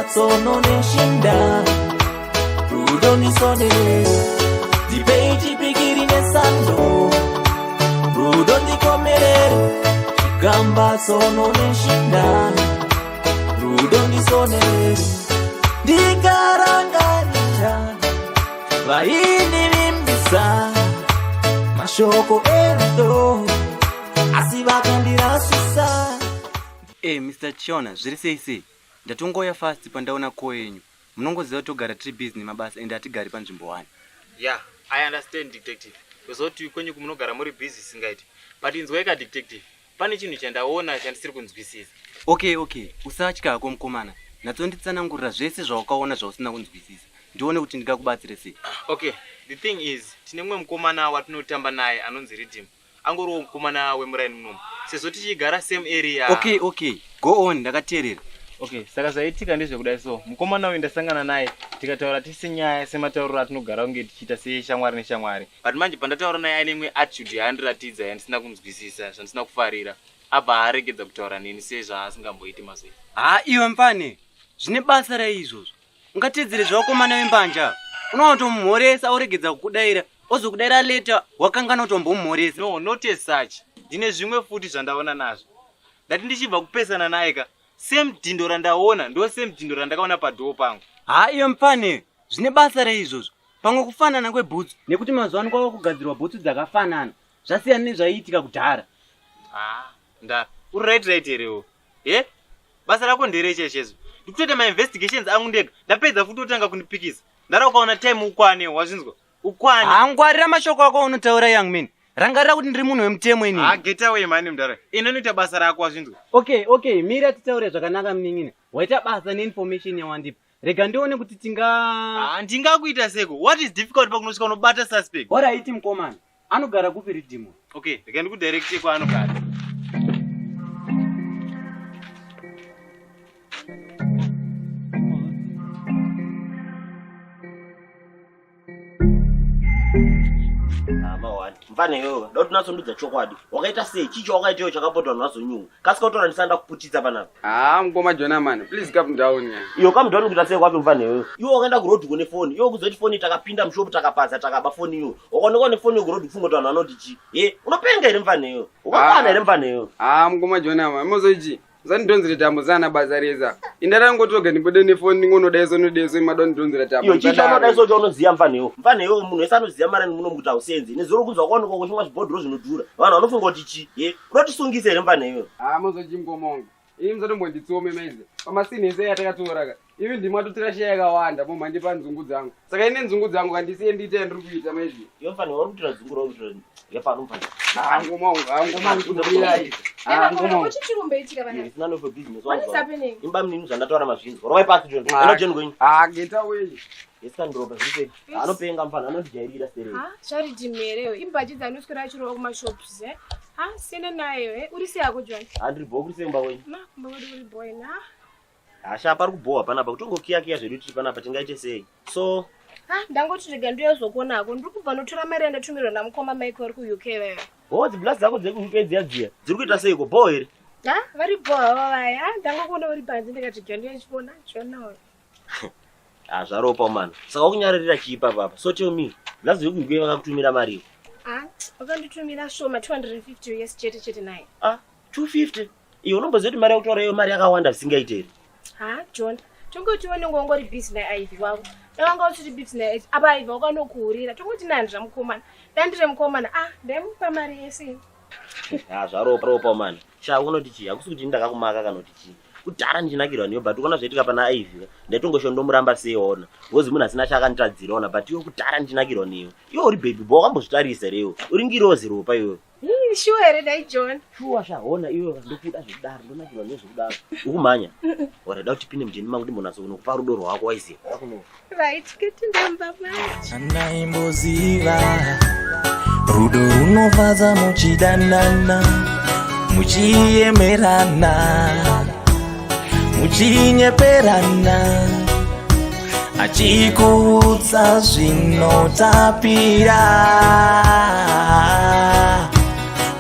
tsono neshinda rudo nisonere debate bigiri nesando rudo ndikomerere gamba tsono neshinda rudo nisonere ndingarangarira vaini vimbisa mashoko erudo asi vakandirasisa. Mr. Chiona, zviri sei? Ndatongoya fast pandaona call yenyu. Munongoziva togara tiri busy nemabasa ende hatigari panzvimbo 1. Yeah, I understand detective. Kuzoti kwenyu kumunogara muri busy singaiti. But inzweka detective. Pane chinhu chandaona chandisiri kunzwisisa. Okay, usatya hako mukomana. Natsonditsanangurira zvese zvawakaona zvausina kunzwisisa. Ndione kuti ndingakubatsire sei. Okay, the thing is, tine mumwe mukomana watinotamba naye anonzi Redeem. Angoriwo mukomana wemuraini munomu. Sezvo tichigara same area. Okay, go on, ndakateerera. Okay, saka zvaitika ndezvekudai so. Mukomana uyu ndasangana naye, tikataura tisenyaya sematauriro atinogara kunge tichiita seshamwari neshamwari. But manje pandataura naye aine imwe attitude yaandiratidza yandisina kunzwisisa, zvandisina kufarira. Abva aregedza kutaura neni sezvaasingamboiti mazoi. Iwe mpane, zvine basa raizvozvo. Ungatedzere zvawakomana wembanja. Unotomumhoresa oregedza kukudaira, ozokudaira later wakangana utombomumhoresa. No, not as such. Ndine zvimwe futi zvandaona nazvo. Ndati ndichibva kupesana naye ka, same dhindo randaona ndo same dhindo randakaona padhoo pangu. Iwe mpane, zvine basa raizvozvo. Pamwe kufanana kwebhutsu nekuti mazuva ano kwava kugadzirwa bhutsu dzakafanana. Zvasiyana nezvaiitika kudhara. Uri right herewo. Basa rako nderechechezo. Ndikutoita ma-investigations angu ndega. Ndapedza futi otanga kundipikisa. Ndara ukaona time ukwane, wazvinzwa? Ukwane. Ngwarira mashoko ako unotaura young man. Rangarira kuti ndiri munhu wemutemo ini. Get away mani mudara. Inoita basa rako wazvinzwa? Okay, mira titaure zvakanaka munin'ina. Waita basa neinformation yawandipa. Rega ndione kuti ndingakuita seko. What is difficult pakunosvika unobata suspect? Alright mukomana. Anogara kupi Redeem? Okay, rega ndikudirect kwaanogara. Mfane yoga, doti nasondudza chokwadi. Wakaita sei? Chicho wakaita yo chakapotwa nazonyungu. Kasika utora ndisanda kuputitsa panapa. Mukoma Jona man, please come down here. Iyo come down kuita sei kwapi mfane yoga? Iwo wakaenda kuroad kune phone. Iwo kuzoti phone takapinda mushopu takapaza takaba phone yo. Ukaonekwa ne phone yo kuroad kufunga kuti vanhu vanoti chi. Unopenga ire mfane yo. Ukakwana ire mfane yo. Mukoma Jona man, mozoichi. Zandonzira tambo zana bazareza. Indarangotoga ndibode ne phone ngonodaiso nodaiso madondonzira tambo. Iyo chicho anodaiso chonoziya mfane yo. Mfane yo munhu esanoziya mara muno mukuta usenzi. Nezoro kunzwa kwaonekwa kuchimwa zvibhodhoro zvinodhura. Vanhu vanofunga kuti chi. Unotisungisa ire mfane yo. Mozochi mkomongo. Ini mzotombonditsome maize. Pamasini ese yatakatoraka. Ivi ndimatotora sheya yakawanda momhandi panzungu dzangu. Saka ine nzungu dzangu kandisiye ndite ndiri kuita maize. Iyo mfane uri kutora dzungu ro kutora. Yafana mfane. Ngomongo kudai. Ngomongo chichirumbetika bana. It's none of a business. What is happening? Imba mnini zvandatora mazvinzo. Roi pasi John. Eno John going. Get away. Yesandroba zvise. Anopenga mfana anojairira sere. Zvari dimereyo. Imbaji dzanoswera chiro kuma shops sene nayo uri sei yako John? Andri boku semba wenyu. Kumba uri boy na. Asha pari kuboha panapa kutongokiya zvedu tiri panapa tingaite sei. So ndangoti rega ndoyozokonako ndiri kubva notora mari yandatumirwa namukoma Mike uri ku UK wewe. Dzi blast dzako dzeku UK dziya dziri kuita sei ko boy here? Vari boha vaya. Ndangokona uri panze ndikati gendo yachibona John. Zvaropa man. Saka ukunyaririra chipa papa. So tell me, blast dzeku UK vakakutumira mari. Wakanditumira shoma 250 US chete naye. 250. Iyo unomboziva kuti mari yakutora iyo mari yakawanda zvisingaiteri. John. Tongoti wanongongori busy na Ivy wako. Ndanga usiri busy na Ivy. Apa Ivy wakanokuurira. Tongoti nandira mukomana. Ndandire mukomana. Ndemupa mari yese. Zvaropa man. Unoti chi? Hakusi kuti ndakakumaka kana kuti chi. Kudhara ndichinakirwa niyo but ukona zvaitika pana Ivy. Ndaitongoshonomuramba seiona. Ngozi munhu asina chakanditadzira ona but iwe kudhara ndichinakirwa niyo. Iwe uri baby boy wakambozvitarisa rewo. Uri ngirozi ropa iwe. Sure here dai John. Sure shaona iwe ndokuda zvidaro ndonakirwa nezvedaro. Ukumanya. Oreda kuti pinde mjeni mangu ndimona so unokupa rudo rwako waize. Right, get ndamba baba. Anaimboziva rudo runofadza muchidanana muchiemerana muchinyeperana achikuudza zvinotapira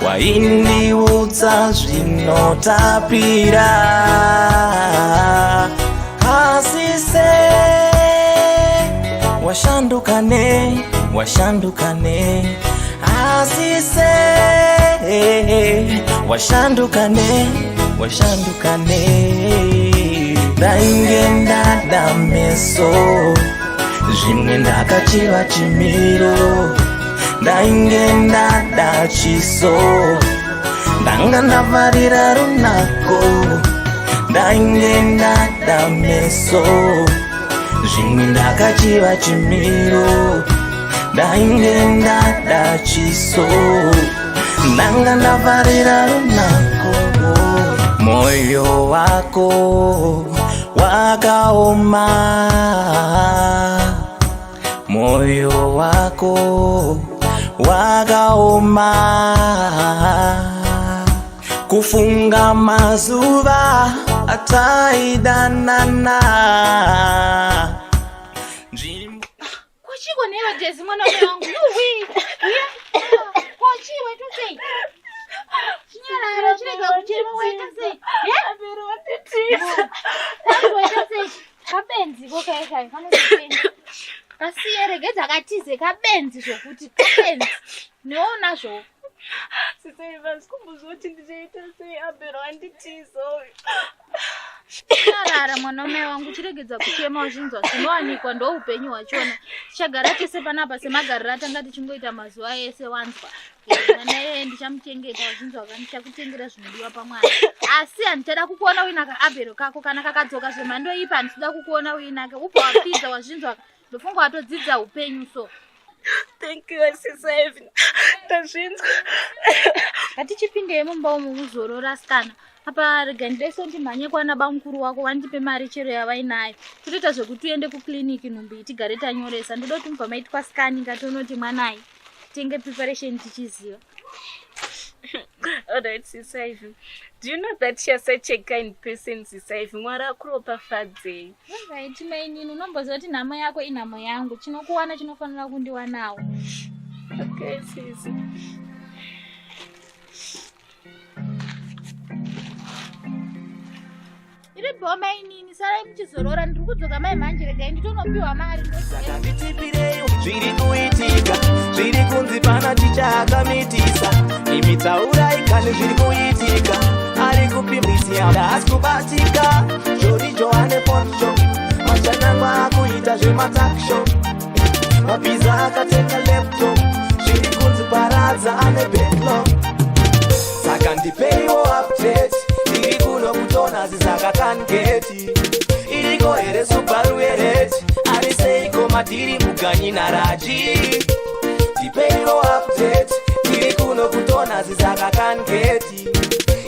waindiudza zvinotapira asi asise washandukane washandukane asise washandukane washandukane ndaingenda dameso zvimwe ndakachiva chimiro ndaingenda dachiso ndanga ndavarira runako ndaingenda dameso zvimwe ndakachiva chimiro ndaingenda dachiso ndanga ndavarira runako moyo wako wakaoma moyo wako wakaoma kufunga mazuva ataidanana Kochiwe newe Ndezve mwana wangu uwi kochiwe tusei chinyara chirega kuchema waita sei abero watitisa waita sei kabenzi kokai kanotenga asiye regedza katize kabenzi zvokuti kabenzi neona zvo Sisaiva sikumbuzoti ndichaita sei abero anditizo. Rara mwanaume wangu chiregedza kuchema uzvinzwa zvinowanikwa ndoupenyu hwachona tichagara tese panapa semagariro atanga tichingoita mazuva ese wanzwa naye ndichamuchengeta uzvinzwa ndichakutengera zvinodiwa pamwana asi handichada kukuona uinaka abhero kako kana kakadzoka zvemhando ipa handisida kukuona uinaka ubva wapidza wazvinzwa ndofunga watodzidza upenyu so. Thank you Sisaiva. Ndazvinzwa. Ngatichipindei mumba umu muzorora sikana. Apa rega ndireso ndimhanye kwana bamukuru wako wandipe mari chero yavainayo. Totoita zvekuti uende kukliniki Numbi tigare tanyoresa. Ndoda kuti mubva maitwa scanning ngatonoti mwanai. Tenge preparation tichiziva. Alright Sisaiva. Do you know that she is such a kind person Sisaiva? Mwara kuropafadze. Alright mainini unombozoti nhamo yako inhamo yangu. Chinokuwana chinofanira kundiwanawo. Okay Sisi. Iri bhoma inini sarai muchizorora ndiri kudzoka mai manje regai nditonopiwa mari ndozvakanditipireyo zviri kuitika zviri kunzi pana tichakamitisa imitaurai kani zviri kuitika ari kupimbisia ndasi kubatika zvorijo ane poncho machanangwa akuita zvemataksho mabhiza akatenga laptop zviri kunzi paradza ane bedlo saka ndipeiwo update iri kuno kutona zizakakangeti iriko here Subaru ereti ari seiko matiri muganyi naraji ndipeiwo update iri kuno kutona zizakakangeti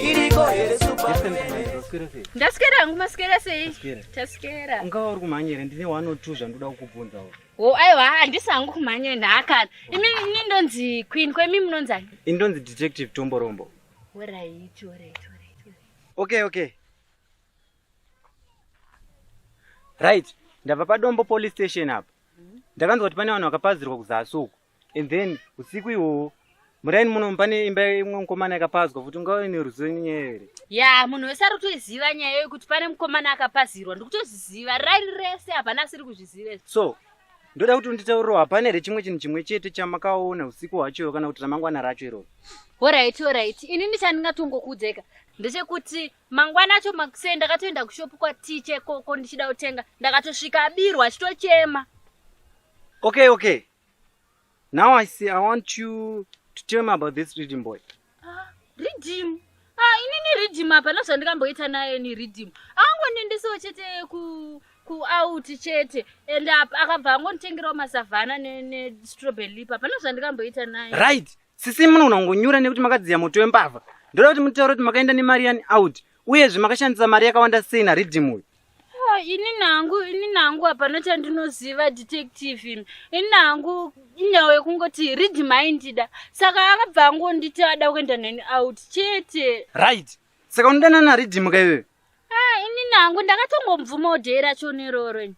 iriko here Subaru ereti. Ndaskera hangu maskera sei? Taskera. Ungawa uri kumhanyira ndine 102 zvandoda kukubvunzawo. Aiwa handisi hangu kumhanya ndakana. Imi ndonzi Queen kwemi munonzani? Indonzi Detective Tomborombo. Alright. Okay. Right, ndabva padombo police station apa. Ndakanzwa kuti pane vanhu vakapazirwa kuzasuku. And then usiku ihwohwo muraini muno pane imba imwe mukomana yakapazwa futi ungawe neruzivo nyaya here. Ya munhu wese ari kutoziva nyaya yekuti pane mukomana akapazirwa ndikutoziziva rari rese hapana asiri kuzviziva. So ndoda kuti unditaurire hapana here chimwe chinhu chimwe chete chamakaona usiku hwacho kana kuti ramangwana racho iroro. Alright. Inini chandingatongokudzeka ndechekuti mangwana acho makusei ndakatoenda kushopu kwatiche koko ndichida kutenga ndakatosvika abirwa achitochema. Okay. Now I want you to tell me about this redeem boy. Redeem? Inini redeem apa nazvandikamboita naye ni redeem. Angonendesewo chete ku out chete and akabva angonditengerawo masavhana ne strawberry lip apa nazvandikamboita naye. Right. Sisi muno unongonyura nekuti makadziya moto wembavha. Ndoda kuti mutaure kuti makaenda nemari yani out. Uyezve makashandisa mari yakawanda sei na redeem uyu. Ini nangu hapana chandinoziva detective. Ini nangu inyawo yekungoti read minded. Saka akabva angonditi ada kuenda neni out chete. Right. Saka unodana na redeem kaiwe. Ini nangu ndakatongomvuma odhera choneroro.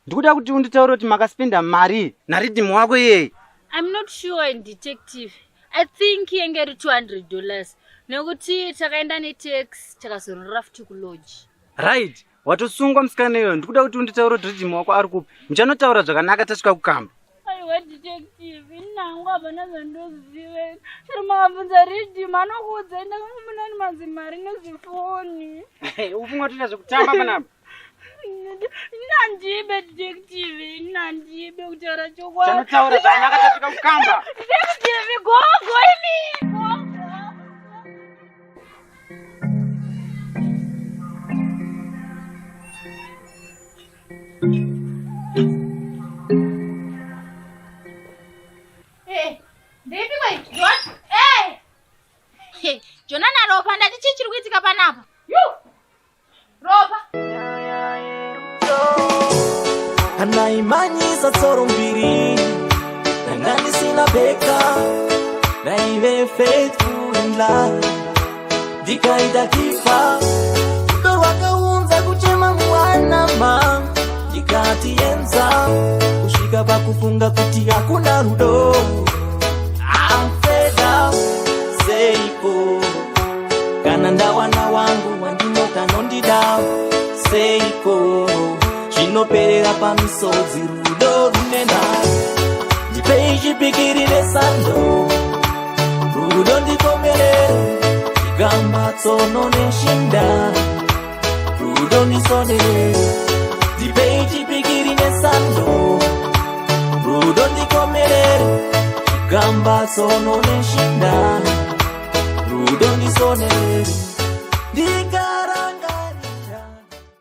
Ndikuda kuti unditaure kuti makaspenda mari na redeem wako yeye. I'm not sure detective. I think yengeri $200. Nekuti takaenda netax takazorora futi kulodge. Right. watosungwa musikana iyoyo. Ndikuda kuti unditaura kuti ridhimu wako ari kupi. Muchanotaura zvakanaka tasvika kukamba. Aiwa detective, nangu hapana zvandozive. Chero makabvunza ridhimu anokuudzai ndakamunani madzimari nezvifoni. Ufunga toita zvekutamba panapa. Nandibe detective, nandibe kutaura chokwadi. Chanotaura zvakanaka tasvika kukamba. Detective, go imi. Jona na ropa ndati chiri kuitika panapa. Ropa. Anaimanyisa tsoro mbiri Nangani sina beka Naive faithful in love Dikaida kifa Ndo wakaunza kuchema mwana ma Dikati enza Kushika pa kufunga kuti hakuna rudo I'm fed up Seiko Kana ndawana wangu wandinoka nondida Seiko Chinoperera pamisodzi rudo runena Ndipei chipikirire sando Rudo ndipomerere Chigamba tsono neshinda Rudo ndisonere Ndipei chipikirire sando Rudo ndikomerere Chigamba tsono neshinda Rudo ndisonere